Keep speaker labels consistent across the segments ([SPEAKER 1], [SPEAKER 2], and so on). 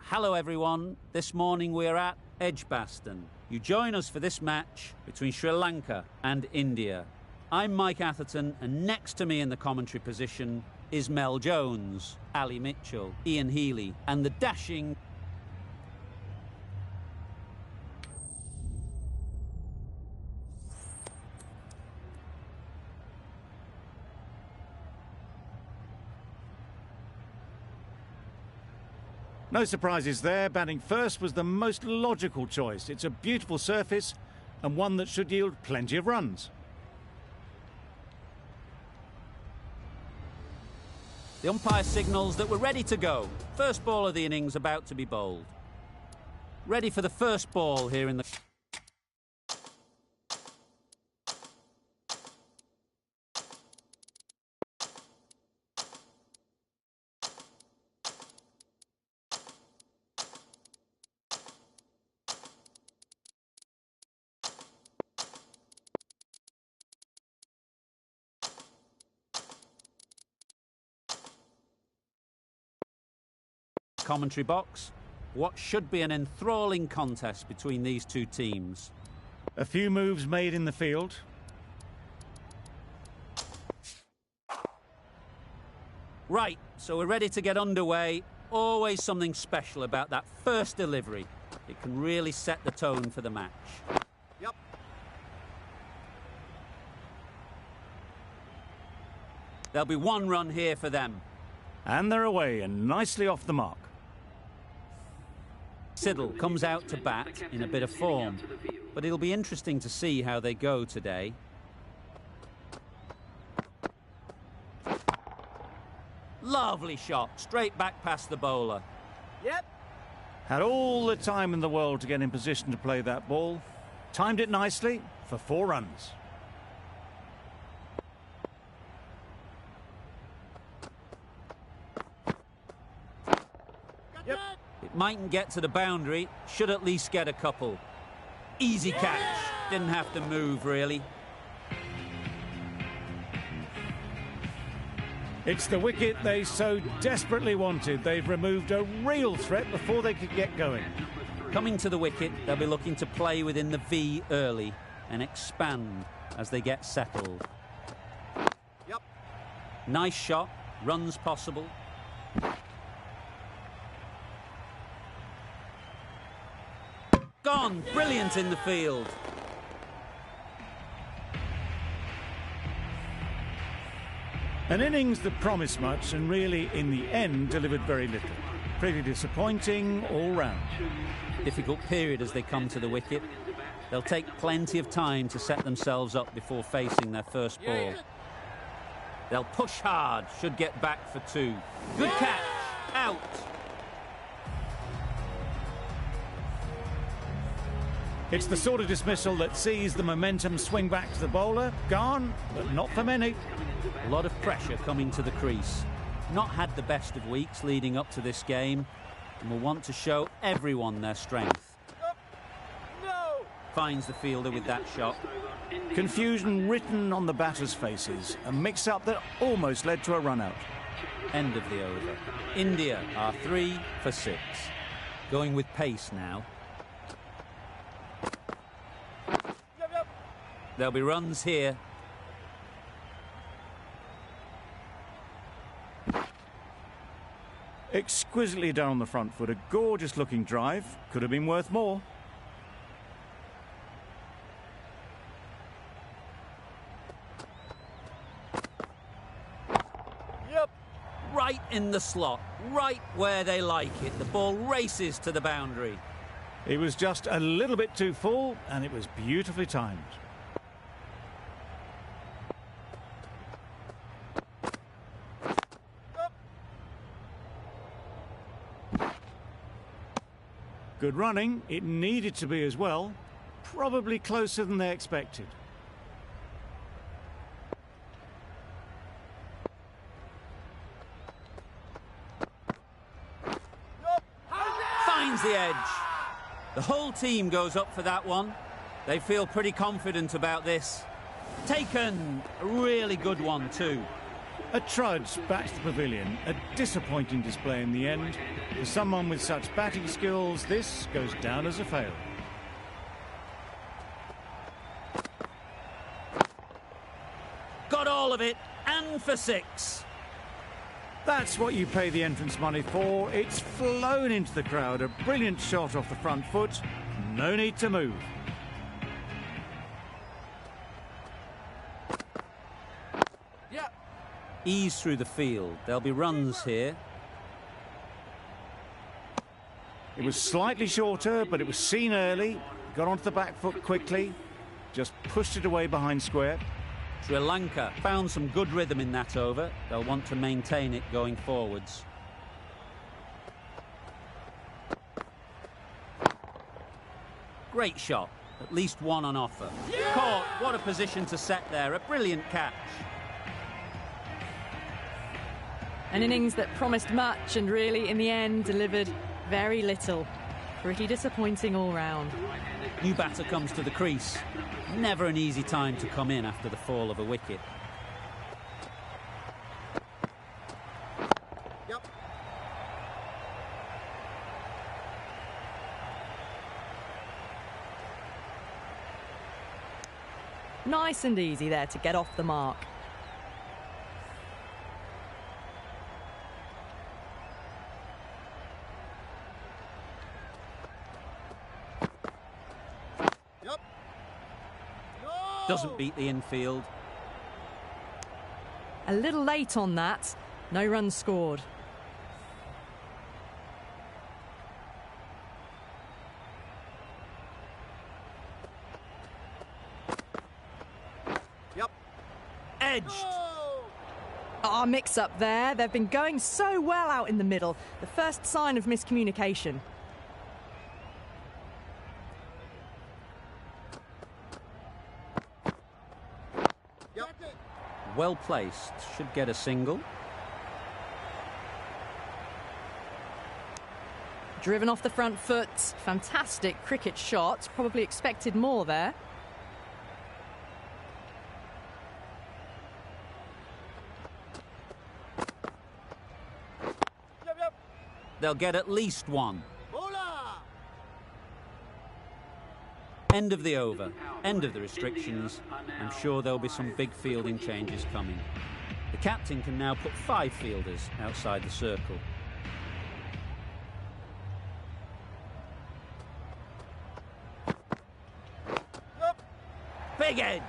[SPEAKER 1] Hello everyone, this morning we're at Edgbaston. You join us for this match between Sri Lanka and India. I'm Mike Atherton, and next to me in the commentary position is Mel Jones, Ali Mitchell, Ian Healy and the dashing...
[SPEAKER 2] No surprises there. Batting first was the most logical choice. It's a beautiful surface and one that should yield plenty of runs.
[SPEAKER 1] The umpire signals that we're ready to go. First ball of the innings about to be bowled. Ready for the first ball here in the... commentary box. What should be an enthralling contest between these two teams.
[SPEAKER 2] A few moves made in the field.
[SPEAKER 1] Right, so we're ready to get underway. Always something special about that first delivery. It can really set the tone for the match.
[SPEAKER 2] Yep.
[SPEAKER 1] There'll be one run here for them.
[SPEAKER 2] And they're away and nicely off the mark.
[SPEAKER 1] Siddle comes out to bat in a bit of form, but it'll be interesting to see how they go today. Lovely shot, straight back past the bowler.
[SPEAKER 2] Yep. Had all the time in the world to get in position to play that ball. Timed it nicely for 4 runs.
[SPEAKER 1] Yep. It mightn't get to the boundary, should at least get a couple. Easy catch, didn't have to move really.
[SPEAKER 2] It's the wicket they so desperately wanted. They've removed a real threat before they could get going.
[SPEAKER 1] Coming to the wicket, they'll be looking to play within the V early and expand as they get settled.
[SPEAKER 2] Yep.
[SPEAKER 1] Nice shot, runs possible. Gone, brilliant in the field.
[SPEAKER 2] An innings that promised much and really, in the end, delivered very little. Pretty disappointing all round.
[SPEAKER 1] Difficult period as they come to the wicket. They'll take plenty of time to set themselves up before facing their first ball. They'll push hard, should get back for 2. Good catch, out.
[SPEAKER 2] It's the sort of dismissal that sees the momentum swing back to the bowler. Gone, but not for many.
[SPEAKER 1] A lot of pressure coming to the crease. Not had the best of weeks leading up to this game, and will want to show everyone their strength.
[SPEAKER 2] No!
[SPEAKER 1] Finds the fielder with that shot.
[SPEAKER 2] Confusion written on the batters' faces. A mix-up that almost led to a run-out.
[SPEAKER 1] End of the over. India are 3 for 6. Going with pace now. There'll be runs here.
[SPEAKER 2] Exquisitely done on the front foot. A gorgeous looking drive. Could have been worth more.
[SPEAKER 1] Yep. Right in the slot. Right where they like it. The ball races to the boundary.
[SPEAKER 2] It was just a little bit too full, and it was beautifully timed. Good running. It needed to be as well. Probably closer than they expected.
[SPEAKER 1] Finds the edge. The whole team goes up for that one. They feel pretty confident about this. Taken. A really good one too.
[SPEAKER 2] A trudge back to the pavilion, a disappointing display in the end. For someone with such batting skills, this goes down as a fail.
[SPEAKER 1] Got all of it, and for 6.
[SPEAKER 2] That's what you pay the entrance money for. It's flown into the crowd. A brilliant shot off the front foot. No need to move.
[SPEAKER 1] Ease through the field. There'll be runs here.
[SPEAKER 2] It was slightly shorter, but it was seen early. Got onto the back foot quickly. Just pushed it away behind square.
[SPEAKER 1] Sri Lanka found some good rhythm in that over. They'll want to maintain it going forwards. Great shot. At least one on offer. Yeah! Caught. What a position to set there. A brilliant catch.
[SPEAKER 3] An innings that promised much and really, in the end, delivered very little. Pretty disappointing all round.
[SPEAKER 1] New batter comes to the crease. Never an easy time to come in after the fall of a wicket.
[SPEAKER 4] Yep.
[SPEAKER 3] Nice and easy there to get off the mark.
[SPEAKER 1] Doesn't beat the infield.
[SPEAKER 3] A little late on that. No runs scored.
[SPEAKER 4] Yep.
[SPEAKER 1] Edged.
[SPEAKER 3] Ah, mix-up there. They've been going so well out in the middle. The first sign of miscommunication.
[SPEAKER 1] Well placed, should get a single.
[SPEAKER 3] Driven off the front foot, fantastic cricket shot, probably expected more there.
[SPEAKER 1] They'll get at least one. End of the over, end of the restrictions. I'm sure there'll be some big fielding changes coming. The captain can now put 5 fielders outside the circle. Big edge!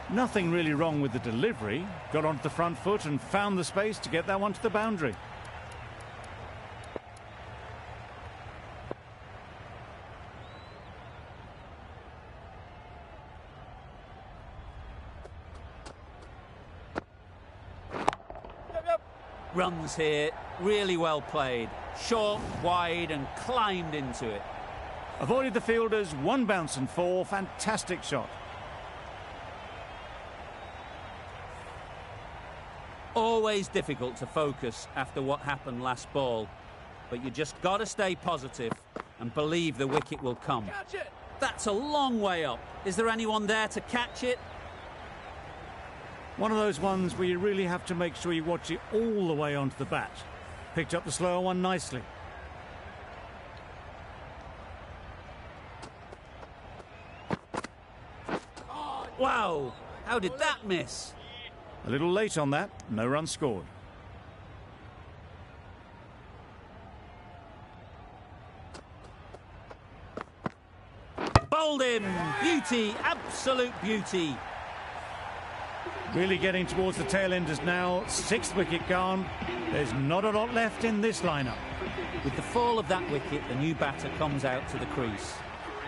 [SPEAKER 2] Nothing really wrong with the delivery. Got onto the front foot and found the space to get that one to the boundary.
[SPEAKER 1] Runs here, really well played. Short, wide and climbed into it.
[SPEAKER 2] Avoided the fielders, 1 bounce and 4. Fantastic shot.
[SPEAKER 1] Always difficult to focus after what happened last ball. But you just got to stay positive and believe the wicket will come.
[SPEAKER 4] Catch it.
[SPEAKER 1] That's a long way up. Is there anyone there to catch it?
[SPEAKER 2] One of those ones where you really have to make sure you watch it all the way onto the bat. Picked up the slower one nicely.
[SPEAKER 1] Wow, how did that miss?
[SPEAKER 2] A little late on that, no run scored.
[SPEAKER 1] Bowled in, beauty, absolute beauty.
[SPEAKER 2] Really getting towards the tail enders now. 6th wicket gone. There's not a lot left in this lineup.
[SPEAKER 1] With the fall of that wicket, the new batter comes out to the crease.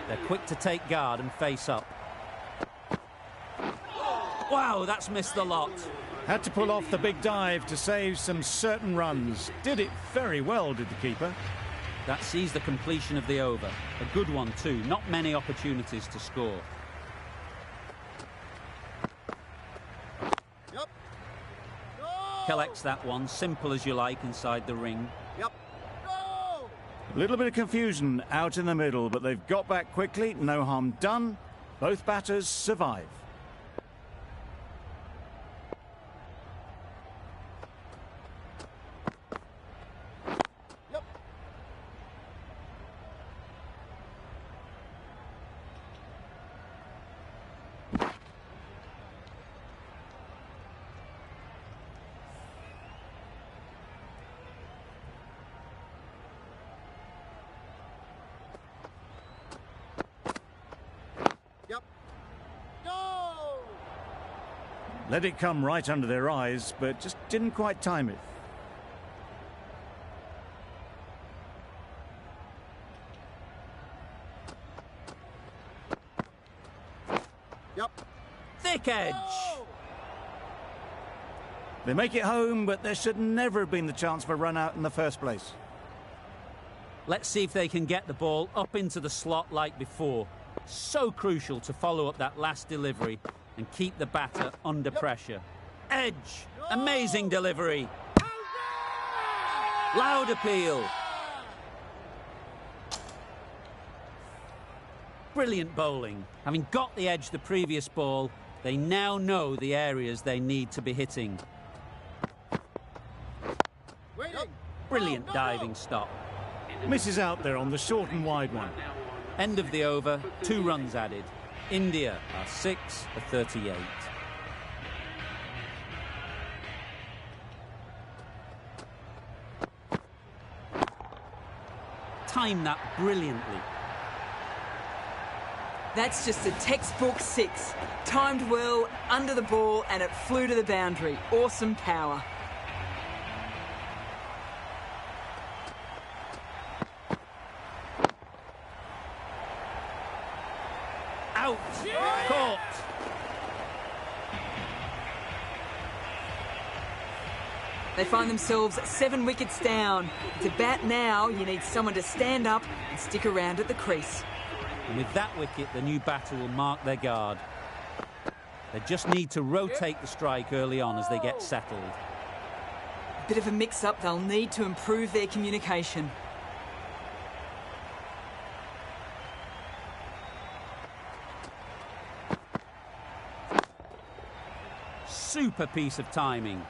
[SPEAKER 1] They're quick to take guard and face up. Wow, that's missed a lot.
[SPEAKER 2] Had to pull off the big dive to save some certain runs. Did it very well, did the keeper.
[SPEAKER 1] That sees the completion of the over. A good one too, not many opportunities to score.
[SPEAKER 4] Yep.
[SPEAKER 1] Collects that one, simple as you like, inside the ring.
[SPEAKER 4] Yep. Go!
[SPEAKER 2] A little bit of confusion out in the middle, but they've got back quickly. No harm done. Both batters survive. Let it come right under their eyes, but just didn't quite time it.
[SPEAKER 4] Yep.
[SPEAKER 1] Thick edge.
[SPEAKER 4] Go!
[SPEAKER 2] They make it home, but there should never have been the chance for a run out in the first place.
[SPEAKER 1] Let's see if they can get the ball up into the slot like before. So crucial to follow up that last delivery and keep the batter under pressure. Edge. Amazing delivery. Loud appeal. Brilliant bowling. Having got the edge the previous ball, they now know the areas they need to be hitting.
[SPEAKER 4] Waiting.
[SPEAKER 1] Brilliant
[SPEAKER 4] Go, go.
[SPEAKER 1] diving stop.
[SPEAKER 2] Misses out there on the short and wide one.
[SPEAKER 1] End of the over, 2 runs added. India are 6 for 38. Timed that brilliantly.
[SPEAKER 5] That's just a textbook 6. Timed well, under the ball, and it flew to the boundary. Awesome power.
[SPEAKER 1] Out! Caught!
[SPEAKER 5] They find themselves 7 wickets down. To bat now, you need someone to stand up and stick around at the crease.
[SPEAKER 1] And with that wicket, the new batter will mark their guard. They just need to rotate the strike early on as they get settled.
[SPEAKER 5] Bit of a mix-up, they'll need to improve their communication.
[SPEAKER 1] Super piece of timing.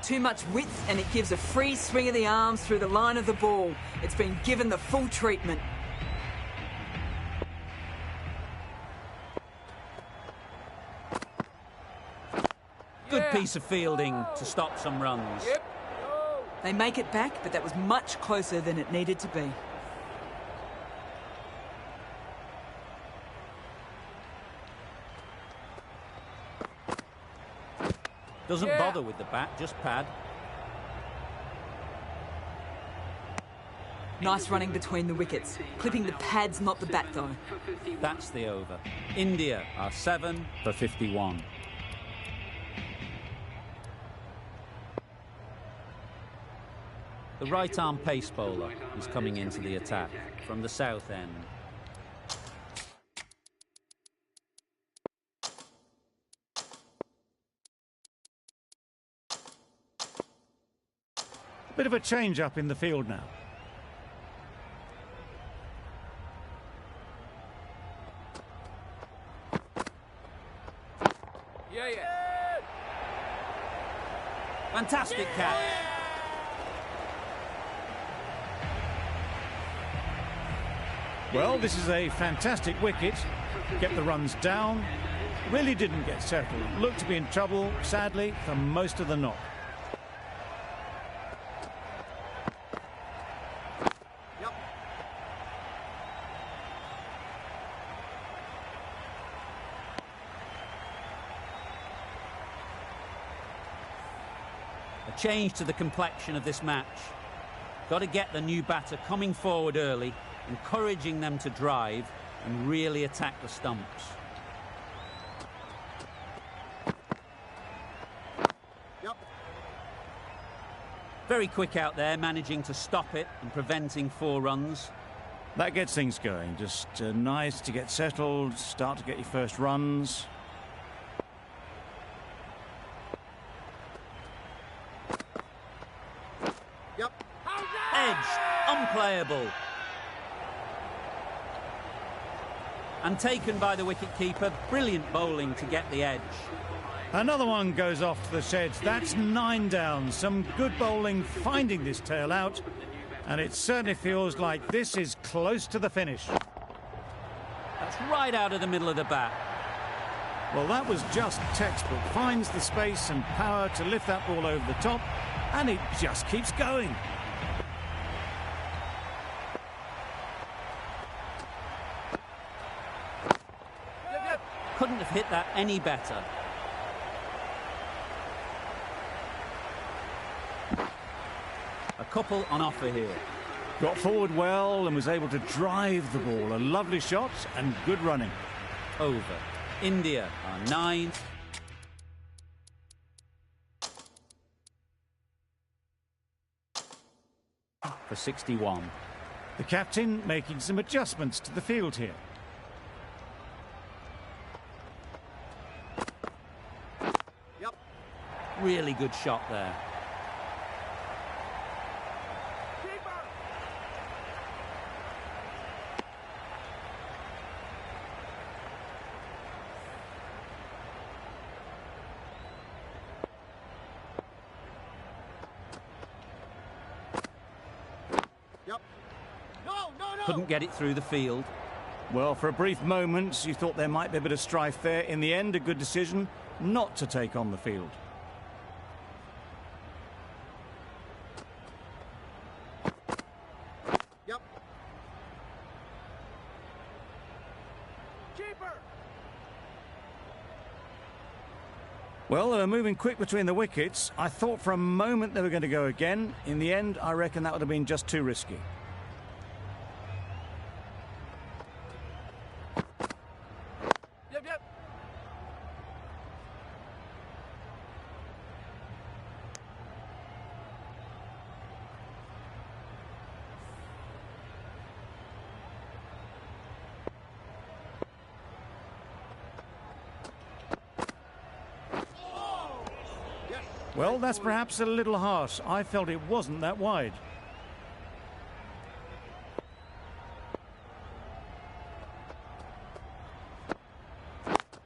[SPEAKER 5] Too much width and it gives a free swing of the arms through the line of the ball. It's been given the full treatment.
[SPEAKER 1] Good piece of fielding to stop some runs.
[SPEAKER 4] Yep. Go.
[SPEAKER 5] They make it back, but that was much closer than it needed to be.
[SPEAKER 1] Doesn't bother with the bat, just pad.
[SPEAKER 5] Nice running between the wickets. Clipping the pads, not the bat, though.
[SPEAKER 1] That's the over. India are 7 for 51. The right-arm pace bowler is coming into the attack from the south end.
[SPEAKER 2] Bit of a change-up in the field now.
[SPEAKER 4] Yeah.
[SPEAKER 1] Fantastic catch.
[SPEAKER 2] Well, this is a fantastic wicket. Kept the runs down. Really didn't get settled. Looked to be in trouble, sadly, for most of the knock.
[SPEAKER 4] Yep.
[SPEAKER 1] A change to the complexion of this match. Got to get the new batter coming forward early, encouraging them to drive and really attack the stumps.
[SPEAKER 4] Yep.
[SPEAKER 1] Very quick out there, managing to stop it and preventing 4 runs.
[SPEAKER 2] That gets things going. Just nice to get settled, start to get your first runs.
[SPEAKER 4] Yep.
[SPEAKER 1] Edge, unplayable. And taken by the wicket-keeper. Brilliant bowling to get the edge.
[SPEAKER 2] Another one goes off to the sheds. That's 9 down. Some good bowling finding this tail out. And it certainly feels like this is close to the finish.
[SPEAKER 1] That's right out of the middle of the bat.
[SPEAKER 2] Well, that was just textbook. Finds the space and power to lift that ball over the top. And it just keeps going.
[SPEAKER 1] Couldn't have hit that any better. couple on offer here.
[SPEAKER 2] Got forward well and was able to drive the ball. A lovely shot and good running.
[SPEAKER 1] Over. India are 9. For 61.
[SPEAKER 2] The captain making some adjustments to the field here.
[SPEAKER 4] Yep.
[SPEAKER 1] Really good shot there.
[SPEAKER 4] Yep. No, no, no.
[SPEAKER 1] Couldn't get it through the field.
[SPEAKER 2] Well, for a brief moment, you thought there might be a bit of strife there. In the end, a good decision not to take on the field.
[SPEAKER 4] Yep. Keeper.
[SPEAKER 2] Well, they were moving quick between the wickets. I thought for a moment they were going to go again. In the end, I reckon that would have been just too risky.
[SPEAKER 4] Yep, yep. Yes.
[SPEAKER 2] Well, that's perhaps a little harsh. I felt it wasn't that wide.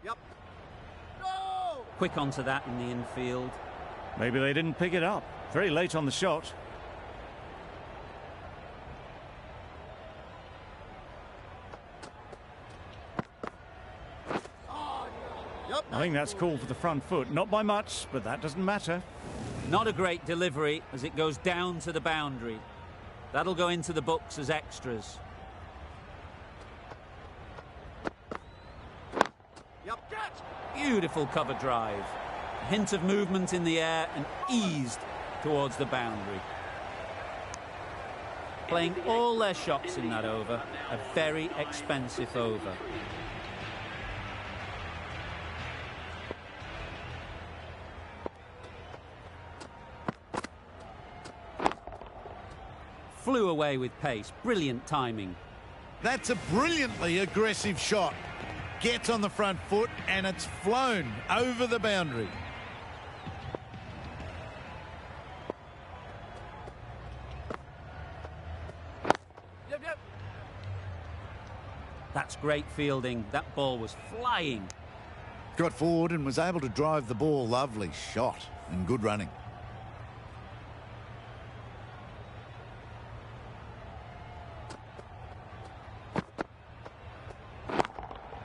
[SPEAKER 4] Yep. No.
[SPEAKER 1] Quick onto that in the infield.
[SPEAKER 2] Maybe they didn't pick it up. Very late on the shot.
[SPEAKER 4] Yep.
[SPEAKER 2] I think that's called for the front foot. Not by much, but that doesn't matter.
[SPEAKER 1] Not a great delivery as it goes down to the boundary. That'll go into the books as extras.
[SPEAKER 4] Yep. Catch.
[SPEAKER 1] Beautiful cover drive. A hint of movement in the air and eased towards the boundary. Playing all their shots in that over. A very expensive over. Flew away with pace. Brilliant timing.
[SPEAKER 6] That's a brilliantly aggressive shot. Gets on the front foot and it's flown over the boundary.
[SPEAKER 4] Yep, yep.
[SPEAKER 1] That's great fielding. That ball was flying.
[SPEAKER 6] Got forward and was able to drive the ball. Lovely shot and good running.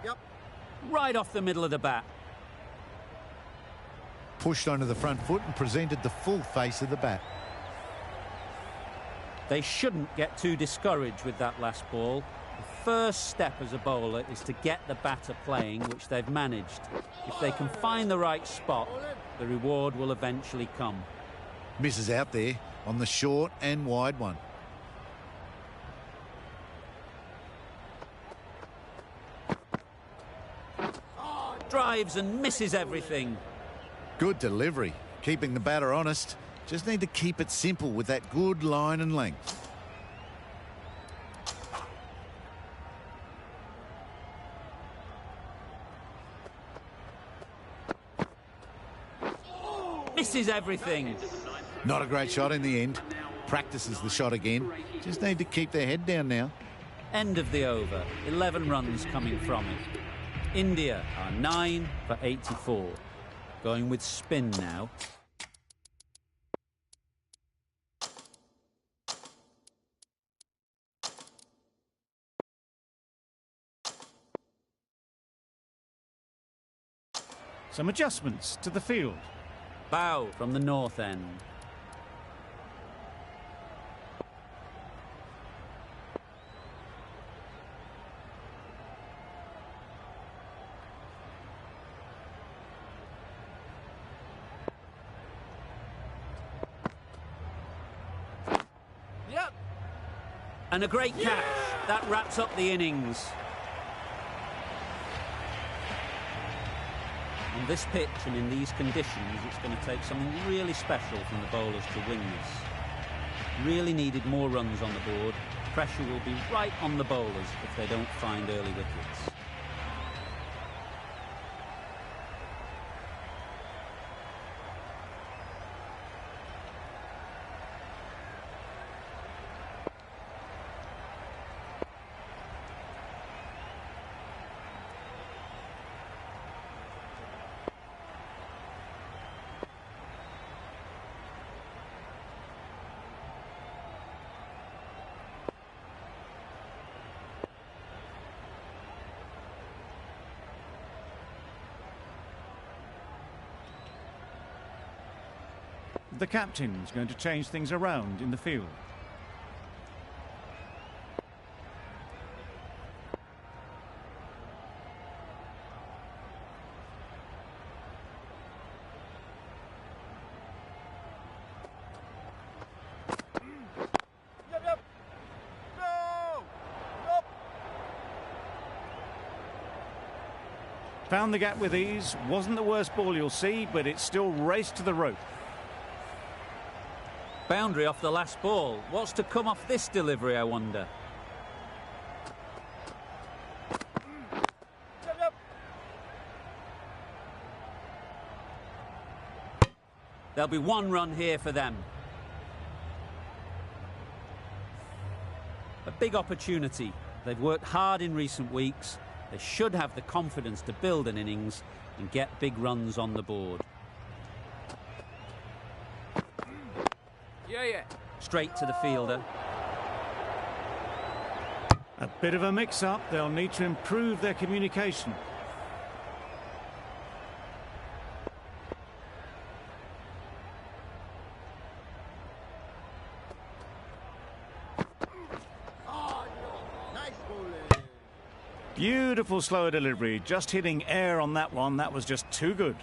[SPEAKER 4] Yep.
[SPEAKER 1] Right off the middle of the bat.
[SPEAKER 6] Pushed onto the front foot and presented the full face of the bat.
[SPEAKER 1] They shouldn't get too discouraged with that last ball. The first step as a bowler is to get the batter playing, which they've managed. If they can find the right spot, the reward will eventually come.
[SPEAKER 6] Misses out there on the short and wide one.
[SPEAKER 1] Drives and misses everything.
[SPEAKER 6] Good delivery, keeping the batter honest. Just need to keep it simple with that good line and length.
[SPEAKER 1] Misses everything.
[SPEAKER 6] Not a great shot in the end. Practices the shot again. Just need to keep their head down now.
[SPEAKER 1] End of the over. 11 runs coming from it. India are 9 for 84. Going with spin now.
[SPEAKER 2] Some adjustments to the field.
[SPEAKER 1] Bow from the north end. And a great catch. That wraps up the innings. On this pitch and in these conditions, it's going to take something really special from the bowlers to win this. Really needed more runs on the board. Pressure will be right on the bowlers if they don't find early wickets.
[SPEAKER 2] The captain's going to change things around in the field.
[SPEAKER 4] Yep, yep. No! Nope.
[SPEAKER 2] Found the gap with ease. Wasn't the worst ball you'll see, but it still raced to the rope.
[SPEAKER 1] Boundary off the last ball. What's to come off this delivery, I wonder?
[SPEAKER 4] Yep, yep.
[SPEAKER 1] There'll be one run here for them. A big opportunity. They've worked hard in recent weeks. They should have the confidence to build an innings and get big runs on the board.
[SPEAKER 4] Yeah.
[SPEAKER 1] Straight to the fielder.
[SPEAKER 2] A bit of a mix-up. They'll need to improve their communication.
[SPEAKER 4] Oh, no. Nice bowling.
[SPEAKER 2] Beautiful slower delivery. Just hitting air on that one. That was just too good.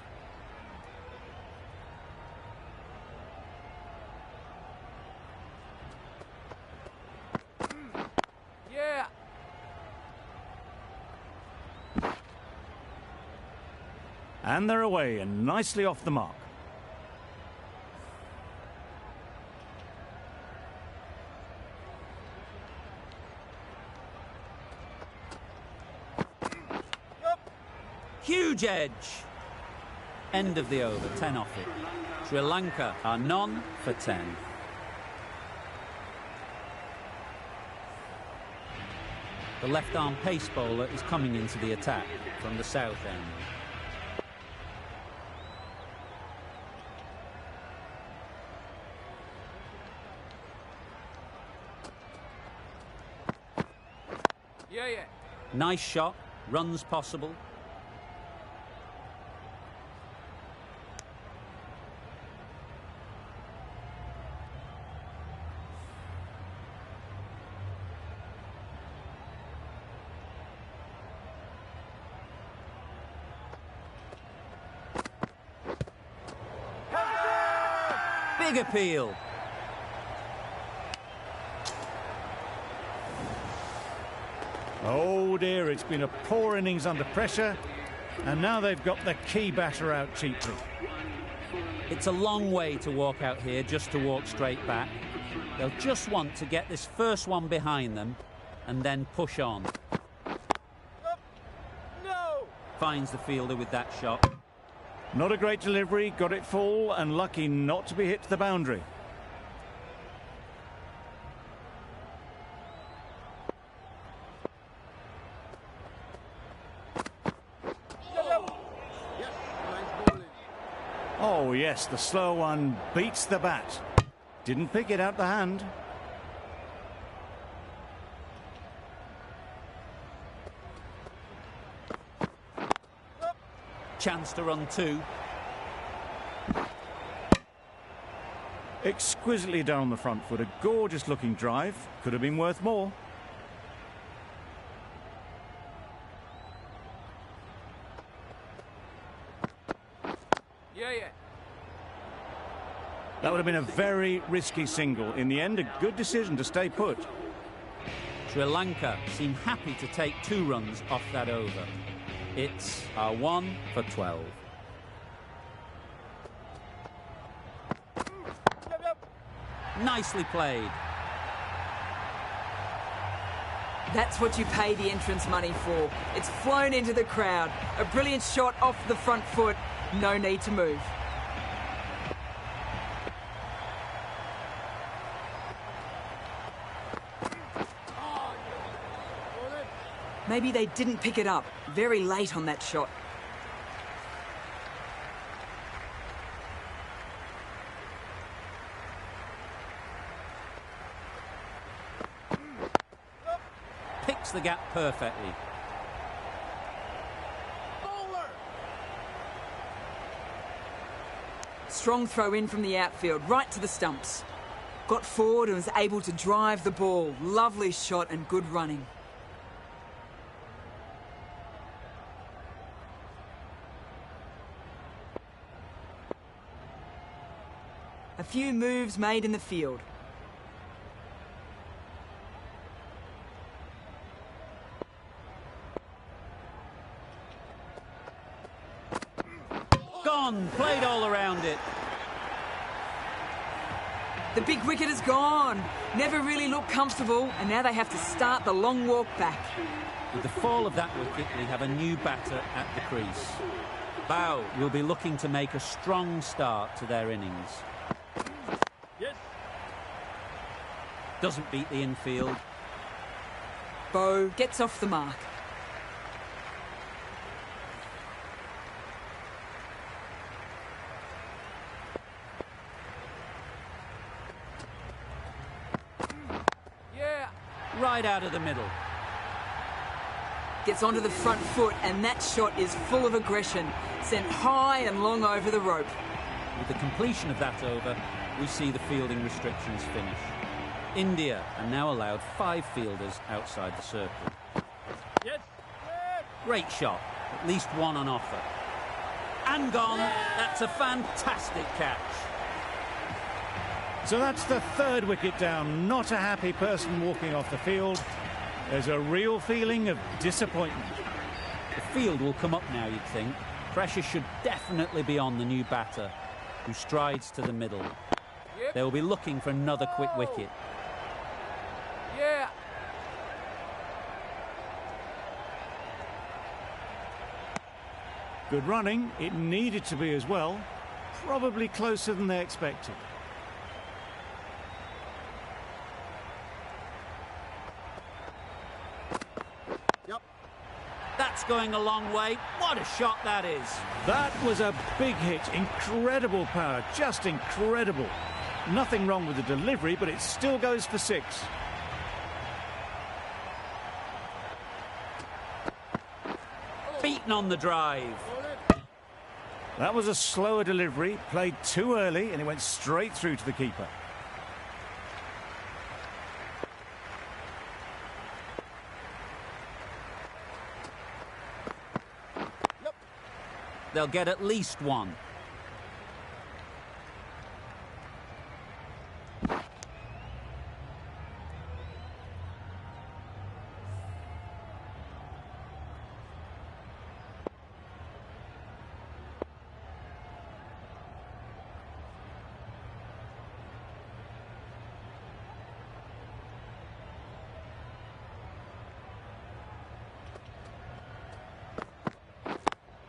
[SPEAKER 4] Yeah.
[SPEAKER 2] And they're away and nicely off the mark.
[SPEAKER 4] Yep.
[SPEAKER 1] Huge edge. End of the over, 10 off it. Sri Lanka are none for 10. The left-arm pace bowler is coming into the attack from the south end.
[SPEAKER 4] Yeah.
[SPEAKER 1] Nice shot, runs possible. Big appeal.
[SPEAKER 2] Oh dear, it's been a poor innings under pressure, and now they've got the key batter out cheaply.
[SPEAKER 1] It's a long way to walk out here just to walk straight back. They'll just want to get this first one behind them and then push on.
[SPEAKER 4] Yep. No.
[SPEAKER 1] Finds the fielder with that shot.
[SPEAKER 2] Not a great delivery, got it full, and lucky not to be hit to the boundary.
[SPEAKER 4] Yep. Yes. Nice bowling.
[SPEAKER 2] Oh yes, the slow one beats the bat. Didn't pick it out the hand.
[SPEAKER 1] Chance to run two.
[SPEAKER 2] Exquisitely down the front foot, a gorgeous looking drive. Could have been worth more.
[SPEAKER 4] Yeah.
[SPEAKER 2] That would have been a very risky single. In the end, a good decision to stay put.
[SPEAKER 1] Sri Lanka seem happy to take 2 runs off that over. It's a 1 for 12. Nicely played.
[SPEAKER 5] That's what you pay the entrance money for. It's flown into the crowd. A brilliant shot off the front foot. No need to move. Maybe they didn't pick it up. Very late on that shot.
[SPEAKER 1] Picks the gap perfectly.
[SPEAKER 5] Strong throw in from the outfield, right to the stumps. Got forward and was able to drive the ball. Lovely shot and good running. A few moves made in the field.
[SPEAKER 1] Gone, played all around it.
[SPEAKER 5] The big wicket is gone. Never really looked comfortable, and now they have to start the long walk back.
[SPEAKER 1] With the fall of that wicket, we have a new batter at the crease. Bow will be looking to make a strong start to their innings.
[SPEAKER 4] Yes.
[SPEAKER 1] Doesn't beat the infield.
[SPEAKER 5] Bow gets off the mark.
[SPEAKER 4] Yeah.
[SPEAKER 1] Right out of the middle.
[SPEAKER 5] Gets onto the front foot, and that shot is full of aggression. Sent high and long over the rope.
[SPEAKER 1] With the completion of that over, we see the fielding restrictions finish. India are now allowed 5 fielders outside the circle.
[SPEAKER 4] Yes.
[SPEAKER 1] Great shot, at least one on offer. And gone. That's a fantastic catch.
[SPEAKER 2] So that's the 3rd wicket down. Not a happy person walking off the field. There's a real feeling of disappointment.
[SPEAKER 1] The field will come up now, you'd think. Pressure should definitely be on the new batter, who strides to the middle.
[SPEAKER 4] Yep.
[SPEAKER 1] They will be looking for another quick wicket.
[SPEAKER 4] Yeah.
[SPEAKER 2] Good running. It needed to be as well. Probably closer than they expected.
[SPEAKER 1] That's going a long way. What a shot that is.
[SPEAKER 2] That was a big hit. Incredible power. Just incredible. Nothing wrong with the delivery, but it still goes for 6.
[SPEAKER 1] Beaten on the drive.
[SPEAKER 2] That was a slower delivery. Played too early, and it went straight through to the keeper.
[SPEAKER 1] They'll get at least 1.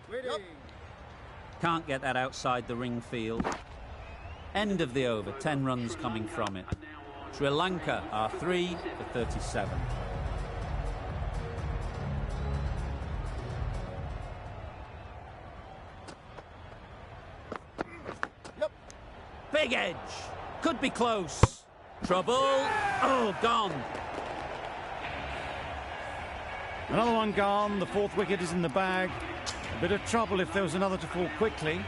[SPEAKER 4] Waiting.
[SPEAKER 1] Can't get that outside the ring field. End of the over, 10 runs coming from it. Sri Lanka are 3 for 37.
[SPEAKER 4] Yep.
[SPEAKER 1] Big edge. Could be close. Trouble. Oh, gone.
[SPEAKER 2] Another one gone. The 4th wicket is in the bag. A bit of trouble if there was another to fall quickly.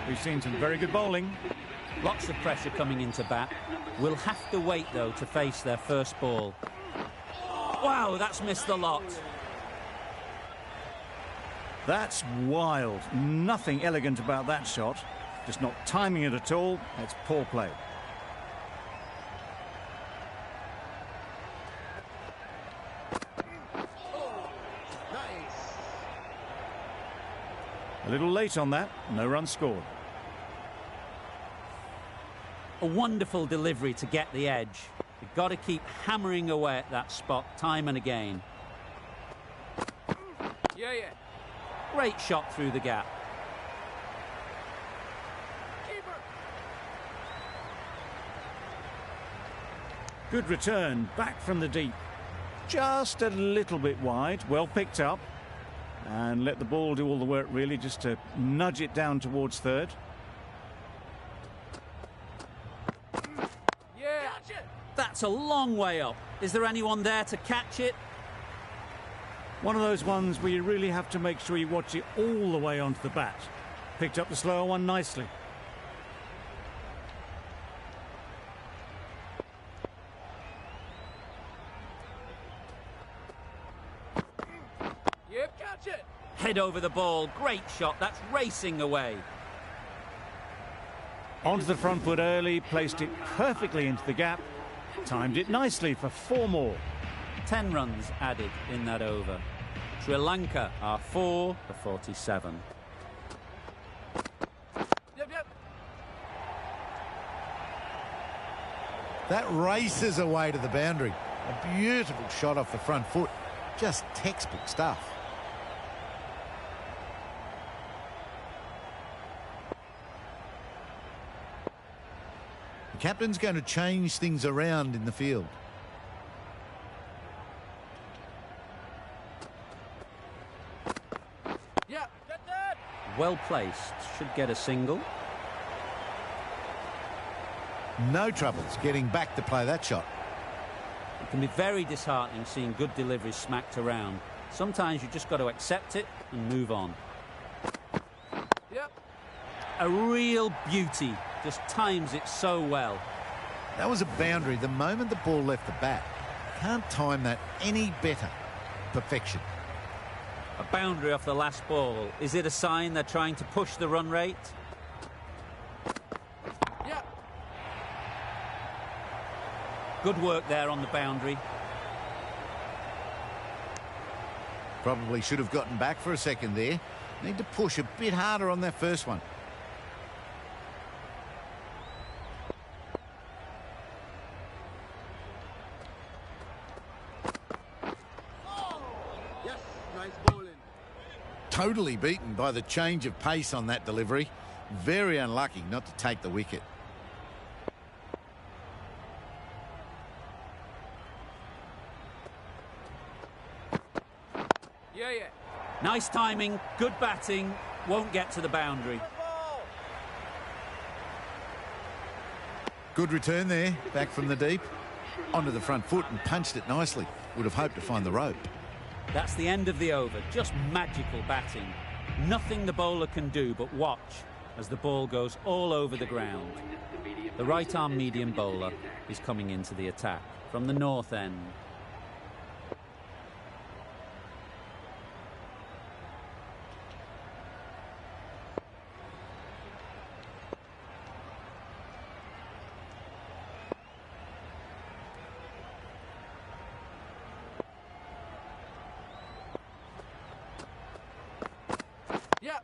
[SPEAKER 2] We've seen some very good bowling.
[SPEAKER 1] Lots of pressure coming into bat. We'll have to wait, though, to face their first ball. Wow, that's missed the lot.
[SPEAKER 2] That's wild. Nothing elegant about that shot. Just not timing it at all. It's poor play. A little late on that, no run scored.
[SPEAKER 1] A wonderful delivery to get the edge. You've got to keep hammering away at that spot time and again.
[SPEAKER 4] Yeah, yeah.
[SPEAKER 1] Great shot through the gap.
[SPEAKER 4] Keeper.
[SPEAKER 2] Good return, back from the deep. Just a little bit wide, well picked up. And let the ball do all the work, really, just to nudge it down towards third.
[SPEAKER 4] Yeah. Catch it.
[SPEAKER 1] That's a long way up. Is there anyone there to catch it?
[SPEAKER 2] One of those ones where you really have to make sure you watch it all the way onto the bat. Picked up the slower one nicely.
[SPEAKER 4] Yep, catch it.
[SPEAKER 1] Head over the ball. Great shot. That's racing away.
[SPEAKER 2] Onto the front foot early, placed it perfectly into the gap. Timed it nicely for 4 more.
[SPEAKER 1] 10 runs added in that over. Sri Lanka are 4 for 47.
[SPEAKER 4] Yep, yep.
[SPEAKER 6] That races away to the boundary. A beautiful shot off the front foot. Just textbook stuff. The captain's going to change things around in the field.
[SPEAKER 4] Yeah. Get that.
[SPEAKER 1] Well placed. Should get a single.
[SPEAKER 6] No troubles getting back to play that shot.
[SPEAKER 1] It can be very disheartening seeing good deliveries smacked around. Sometimes you just got to accept it and move on.
[SPEAKER 4] Yep.
[SPEAKER 1] A real beauty. Just times it so well.
[SPEAKER 6] That was a boundary the moment the ball left the bat. Can't time that any better. Perfection.
[SPEAKER 1] A boundary off the last ball. Is it a sign they're trying to push the run rate?
[SPEAKER 4] Yeah.
[SPEAKER 1] Good work there on the boundary.
[SPEAKER 6] Probably should have gotten back for a second there. Need to push a bit harder on that first one.
[SPEAKER 4] Yes. Nice bowling.
[SPEAKER 6] Totally beaten by the change of pace on that delivery. Very unlucky not to take the wicket.
[SPEAKER 4] Yeah, yeah.
[SPEAKER 1] Nice timing, good batting, won't get to the boundary.
[SPEAKER 6] Good return there, back from the deep. Onto the front foot and punched it nicely. Would have hoped to find the rope.
[SPEAKER 1] That's the end of the over. Just magical batting. Nothing the bowler can do but watch as the ball goes all over the ground. The right-arm medium bowler is coming into the attack from the north end.
[SPEAKER 4] Yeah.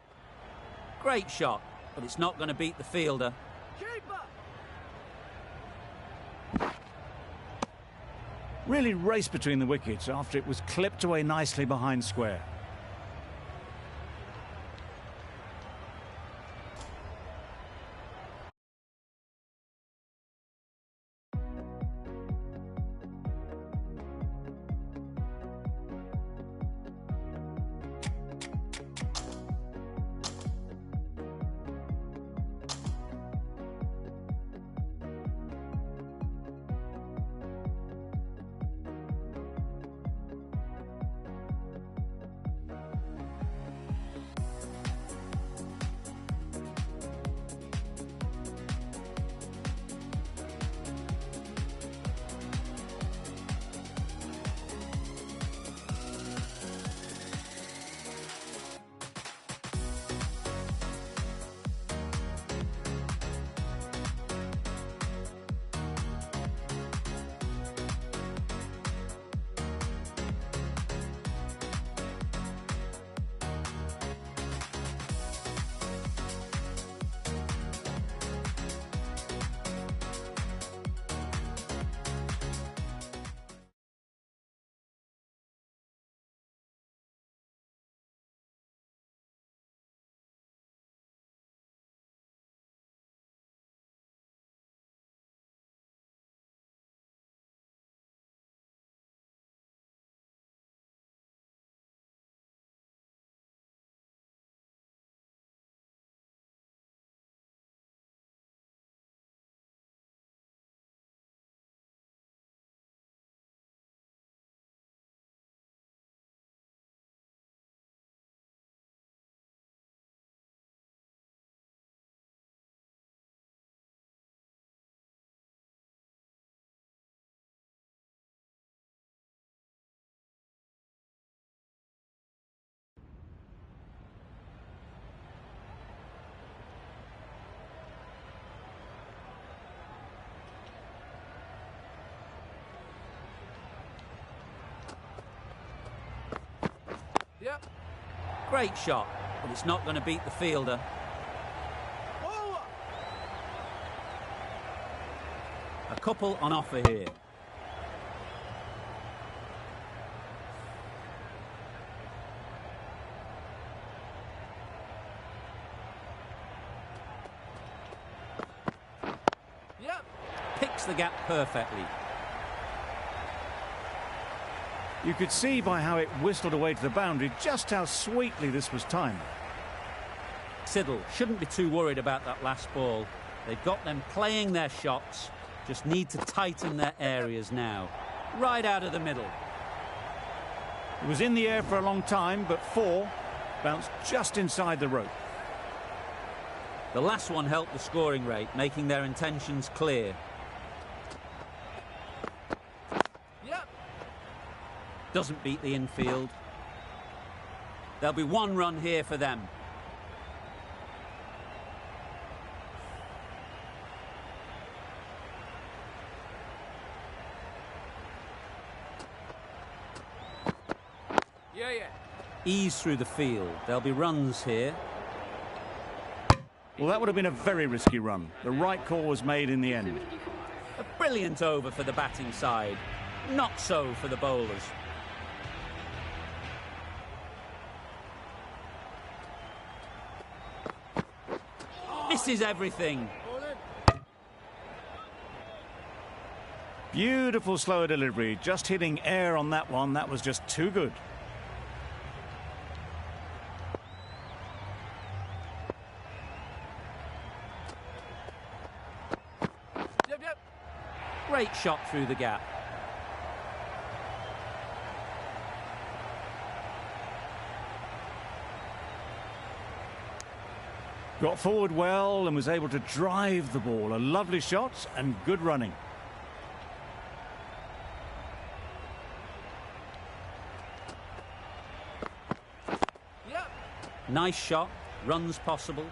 [SPEAKER 1] Great shot, but it's not going to beat the fielder.
[SPEAKER 4] Keeper.
[SPEAKER 2] Really raced between the wickets after it was clipped away nicely behind square.
[SPEAKER 4] Yep.
[SPEAKER 1] Great shot, but it's not going to beat the fielder.
[SPEAKER 4] Over.
[SPEAKER 1] A couple on offer here.
[SPEAKER 4] Yep.
[SPEAKER 1] Picks the gap perfectly.
[SPEAKER 2] You could see by how it whistled away to the boundary just how sweetly this was timed.
[SPEAKER 1] Siddle shouldn't be too worried about that last ball. They've got them playing their shots, just need to tighten their areas now. Right out of the middle.
[SPEAKER 2] It was in the air for a long time, but 4 bounced just inside the rope.
[SPEAKER 1] The last one helped the scoring rate, making their intentions clear.
[SPEAKER 4] Yep.
[SPEAKER 1] Doesn't beat the infield. There'll be 1 run here for them.
[SPEAKER 4] Yeah, yeah.
[SPEAKER 1] Ease through the field. There'll be runs here.
[SPEAKER 2] Well, that would have been a very risky run. The right call was made in the end.
[SPEAKER 1] A brilliant over for the batting side. Not so for the bowlers. Misses everything.
[SPEAKER 2] Beautiful slower delivery, just hitting air on that one. That was just too good.
[SPEAKER 4] Yep, yep.
[SPEAKER 1] Great shot through the gap.
[SPEAKER 2] Got forward well and was able to drive the ball. A lovely shot and good running.
[SPEAKER 4] Yep.
[SPEAKER 1] Nice shot. Runs possible.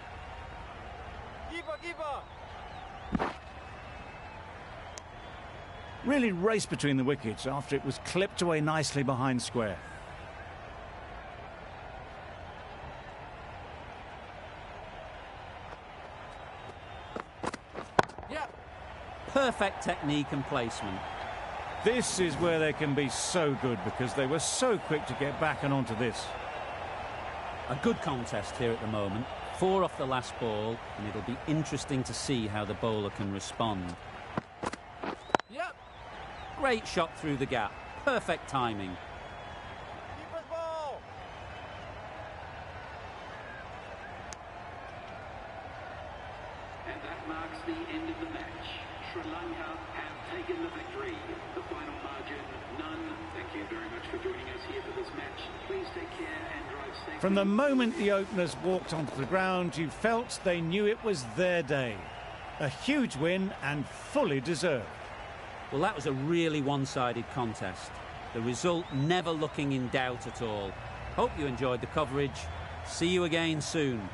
[SPEAKER 4] Keeper.
[SPEAKER 2] Really raced between the wickets after it was clipped away nicely behind square.
[SPEAKER 4] Yep.
[SPEAKER 1] Perfect technique and placement.
[SPEAKER 2] This is where they can be so good because they were so quick to get back and onto this.
[SPEAKER 1] A good contest here at the moment. 4 off the last ball, and it'll be interesting to see how the bowler can respond.
[SPEAKER 4] Yep.
[SPEAKER 1] Great shot through the gap. Perfect timing.
[SPEAKER 4] Keeper's ball.
[SPEAKER 7] And that marks the end of the match. Sri Lanka have taken the victory. The final margin, none. Thank you very much for joining us here for this match. Please take care and drive safely.
[SPEAKER 2] From the moment the openers walked onto the ground, you felt they knew it was their day. A huge win and fully deserved.
[SPEAKER 1] Well, that was a really one-sided contest. The result never looking in doubt at all. Hope you enjoyed the coverage. See you again soon.